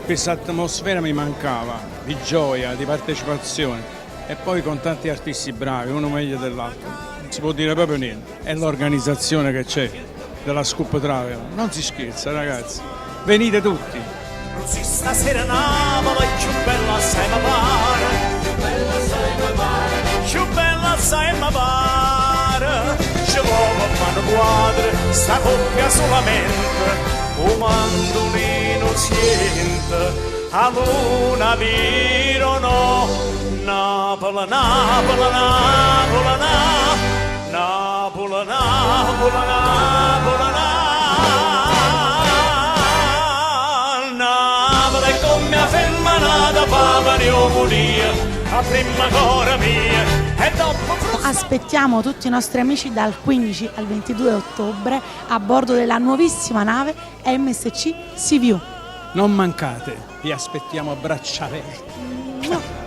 questa atmosfera mi mancava, di gioia, di partecipazione, e poi con tanti artisti bravi, uno meglio dell'altro, non si può dire proprio niente. È l'organizzazione che c'è della Scoop Travel, non si scherza ragazzi, venite tutti. Così stasera Napoli è più bella assai ma pare, più bella assai ma pare, più bella assai ma pare. Ci vuole fanno quadre, sta coppia solamente, un mandolino siente, a luna virano, Napoli, Napoli, Napoli, Napoli, Napoli, Napoli, Napoli, come fermanata Papa Neopolia, a prima cora mia, e dopo... Aspettiamo tutti i nostri amici dal 15 al 22 ottobre a bordo della nuovissima nave MSC Sea View. Non mancate, vi aspettiamo a braccia aperte.